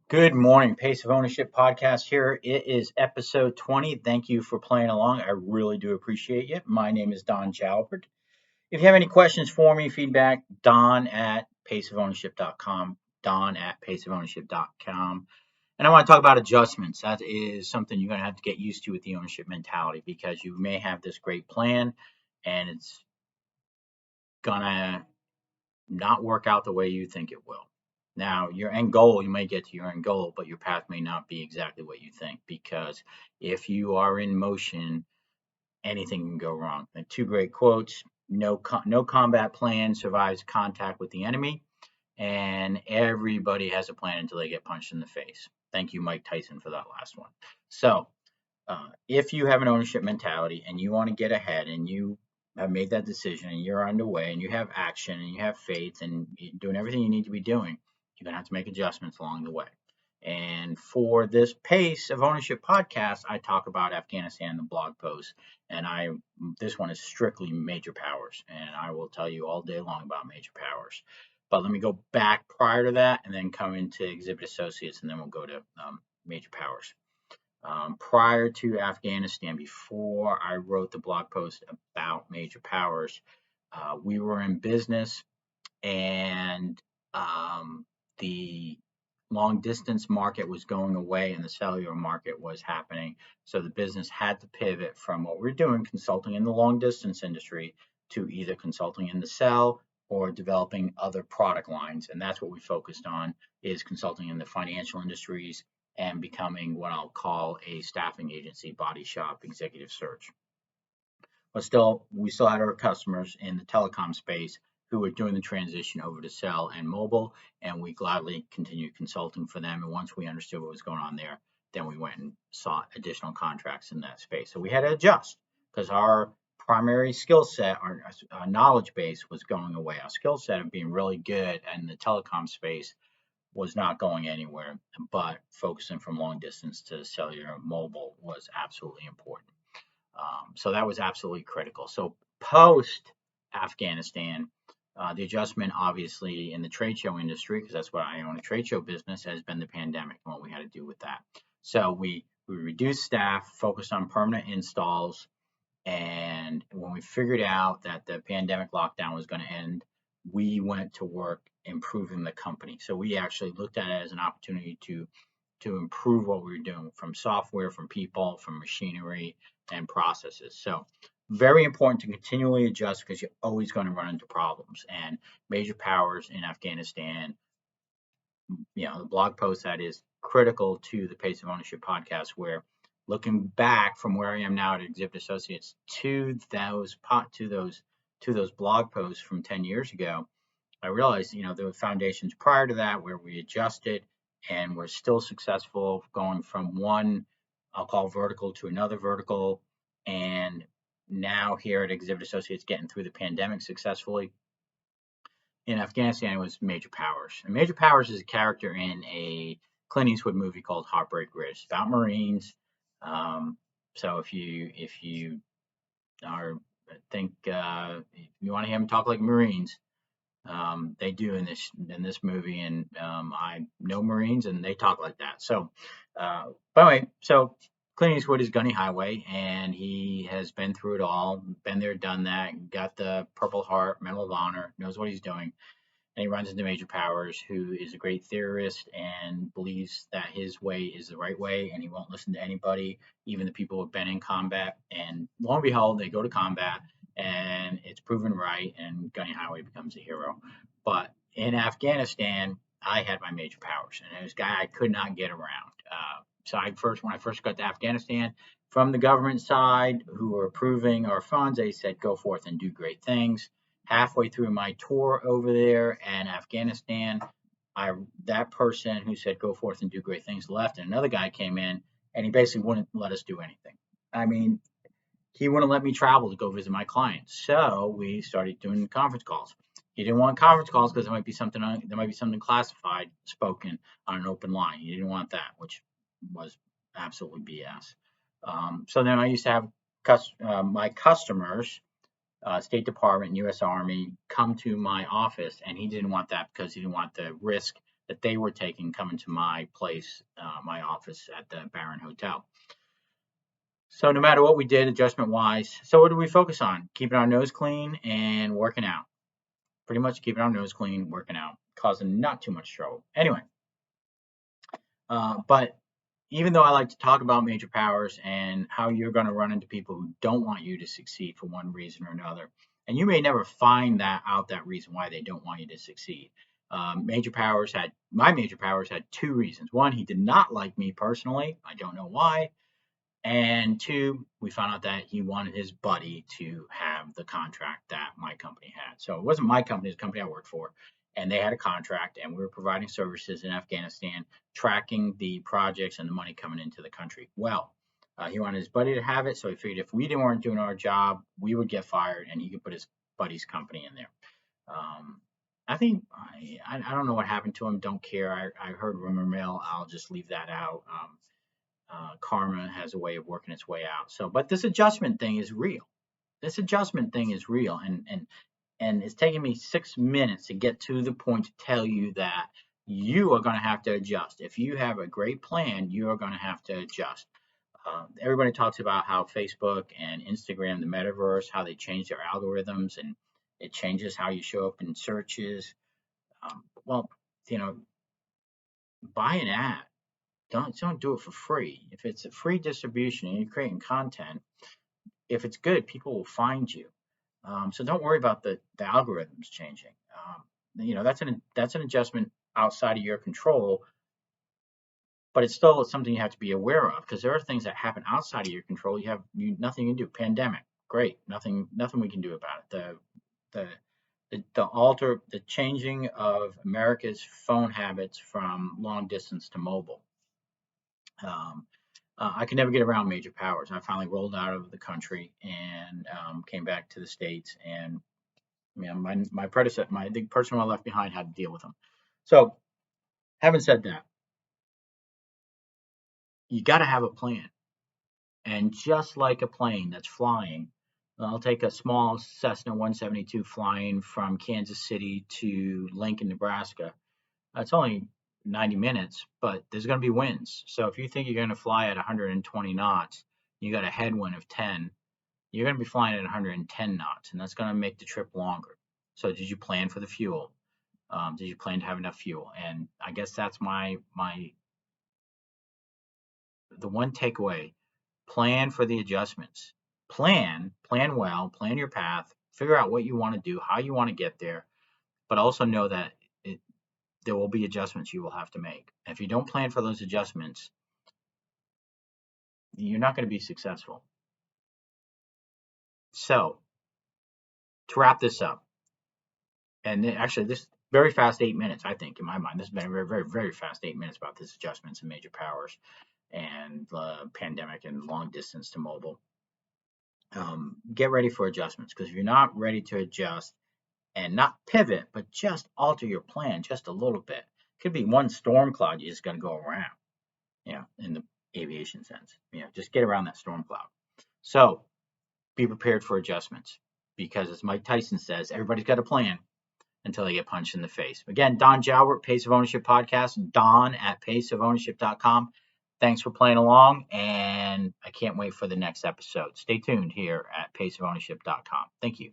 Good morning, Pace of Ownership podcast here. It is episode 20. Thank you for playing along. I really do appreciate you. My name is Don Jalbert. If you have any questions for me, feedback, Don at paceofownership.com, Don at paceofownership.com. And I want to talk about adjustments. That is something you're going to have to get used to with the ownership mentality because you may have this great plan and it's going to not work out the way you think it will. Now, your end goal, you may get to your end goal, but your path may not be exactly what you think because if you are in motion, anything can go wrong. And two great quotes: no combat plan survives contact with the enemy, and everybody has a plan until they get punched in the face. Thank you, Mike Tyson, for that last one. So, if you have an ownership mentality and you want to get ahead and you have made that decision and you're underway and you have action and you have faith and you're doing everything you need to be doing, you're going to have to make adjustments along the way. And for this Pace of Ownership podcast, I talk about Afghanistan in the blog post. And this one is strictly major powers. And I will tell you all day long about major powers. But let me go back prior to that and then come into Exhibit Associates and then we'll go to major powers. Prior to Afghanistan, before I wrote the blog post about major powers, we were in business and the long distance market was going away and the cellular market was happening. So the business had to pivot from what we're doing, consulting in the long distance industry, to either consulting in the cell or developing other product lines. And that's what we focused on, is consulting in the financial industries and becoming what I'll call a staffing agency, body shop, executive search. But we still had our customers in the telecom space who were doing the transition over to cell and mobile, and we gladly continued consulting for them. And once we understood what was going on there, then we went and sought additional contracts in that space. So we had to adjust because our primary skill set, our knowledge base was going away. Our skill set of being really good in the telecom space was not going anywhere, but focusing from long distance to cellular mobile was absolutely important. So that was absolutely critical. So post Afghanistan, the adjustment obviously in the trade show industry, because that's what I own, a trade show business, has been the pandemic and what we had to do with that. So we reduced staff, focused on permanent installs, and when we figured out that the pandemic lockdown was going to end, we went to work improving the company. So we actually looked at it as an opportunity to improve what we were doing, from software, from people, from machinery and processes. So very important to continually adjust because you're always going to run into problems. And major powers in Afghanistan, the blog post that is critical to the Pace of Ownership podcast, where looking back from where I am now at Exhibit Associates to those blog posts from 10 years ago, I realized, there were foundations prior to that where we adjusted and we're still successful going from one, I'll call vertical, to another vertical. And now here at Exhibit Associates, getting through the pandemic successfully. In Afghanistan, it was Major Powers. And Major Powers is a character in a Clint Eastwood movie called Heartbreak Ridge. It's about Marines. So if you are if you want to hear them talk like Marines, they do in this movie, and I know Marines, and they talk like that. So, by the way, so Clint Eastwood is Gunny Highway, and he has been through it all, been there, done that, got the Purple Heart, Medal of Honor, knows what he's doing, and he runs into Major Powers, who is a great theorist and believes that his way is the right way, and he won't listen to anybody, even the people who've been in combat. And lo and behold, they go to combat, and it's proven right, and Gunny Highway becomes a hero. But in Afghanistan, I had my Major Powers, and it was a guy I could not get around. So when I first got to Afghanistan, from the government side, who were approving our funds, they said, go forth and do great things. Halfway through my tour over there and Afghanistan, that person who said go forth and do great things left, and another guy came in and he basically wouldn't let us do anything. I mean, he wouldn't let me travel to go visit my clients. So we started doing conference calls. He didn't want conference calls because there might be something classified spoken on an open line. He didn't want that, which was absolutely BS. So then I used to have my customers, State Department, U.S. Army, come to my office, and he didn't want that because he didn't want the risk that they were taking coming to my place, my office at the Barron Hotel. So no matter what we did adjustment wise, so what do we focus on? Keeping our nose clean and working out. Pretty much keeping our nose clean, working out, causing not too much trouble. Anyway, but even though I like to talk about major powers and how you're going to run into people who don't want you to succeed for one reason or another, and you may never find that reason why they don't want you to succeed. My major powers had two reasons. One, he did not like me personally. I don't know why. And two, we found out that he wanted his buddy to have the contract that my company had. So it wasn't my company, it was the company I worked for. And they had a contract, and we were providing services in Afghanistan, tracking the projects and the money coming into the country. Well, he wanted his buddy to have it, so he figured if we weren't doing our job, we would get fired, and he could put his buddy's company in there. I think I don't know what happened to him. Don't care. I heard rumor mill. I'll just leave that out. Karma has a way of working its way out. So, but this adjustment thing is real. This adjustment thing is real, and it's taking me 6 minutes to get to the point to tell you that you are going to have to adjust. If you have a great plan, you are going to have to adjust. Everybody talks about how Facebook and Instagram, the metaverse, how they change their algorithms and it changes how you show up in searches. Well, you know, buy an ad. Don't do it for free. If it's a free distribution and you're creating content, if it's good, people will find you. So don't worry about the algorithms changing. That's an adjustment outside of your control, but it's still something you have to be aware of because there are things that happen outside of your control. You have nothing you can do. Pandemic, great, nothing we can do about it. The changing of America's phone habits from long distance to mobile. I could never get around major powers. I finally rolled out of the country and came back to the States. And my predecessor, the person I left behind, had to deal with them. So, having said that, you got to have a plan. And just like a plane that's flying, I'll take a small Cessna 172 flying from Kansas City to Lincoln, Nebraska. It's only 90 minutes, but there's going to be winds. So if you think you're going to fly at 120 knots, you got a headwind of 10, you're going to be flying at 110 knots, and that's going to make the trip longer. So did you plan for the fuel? Did you plan to have enough fuel? And I guess that's the one takeaway. Plan for the adjustments. Plan well, plan your path, figure out what you want to do, how you want to get there, but also know that there will be adjustments you will have to make. If you don't plan for those adjustments, you're not going to be successful. So, to wrap this up, and actually this very fast 8 minutes, I think, in my mind, this has been a very, very, very fast 8 minutes about this adjustments and major powers and the pandemic and long distance to mobile. Get ready for adjustments because if you're not ready to adjust and not pivot, but just alter your plan just a little bit, it could be one storm cloud you just got to go around, in the aviation sense, just get around that storm cloud. So be prepared for adjustments because as Mike Tyson says, everybody's got a plan until they get punched in the face. Again, Don Jalbert, Pace of Ownership Podcast, Don at paceofownership.com. Thanks for playing along, and I can't wait for the next episode. Stay tuned here at paceofownership.com. Thank you.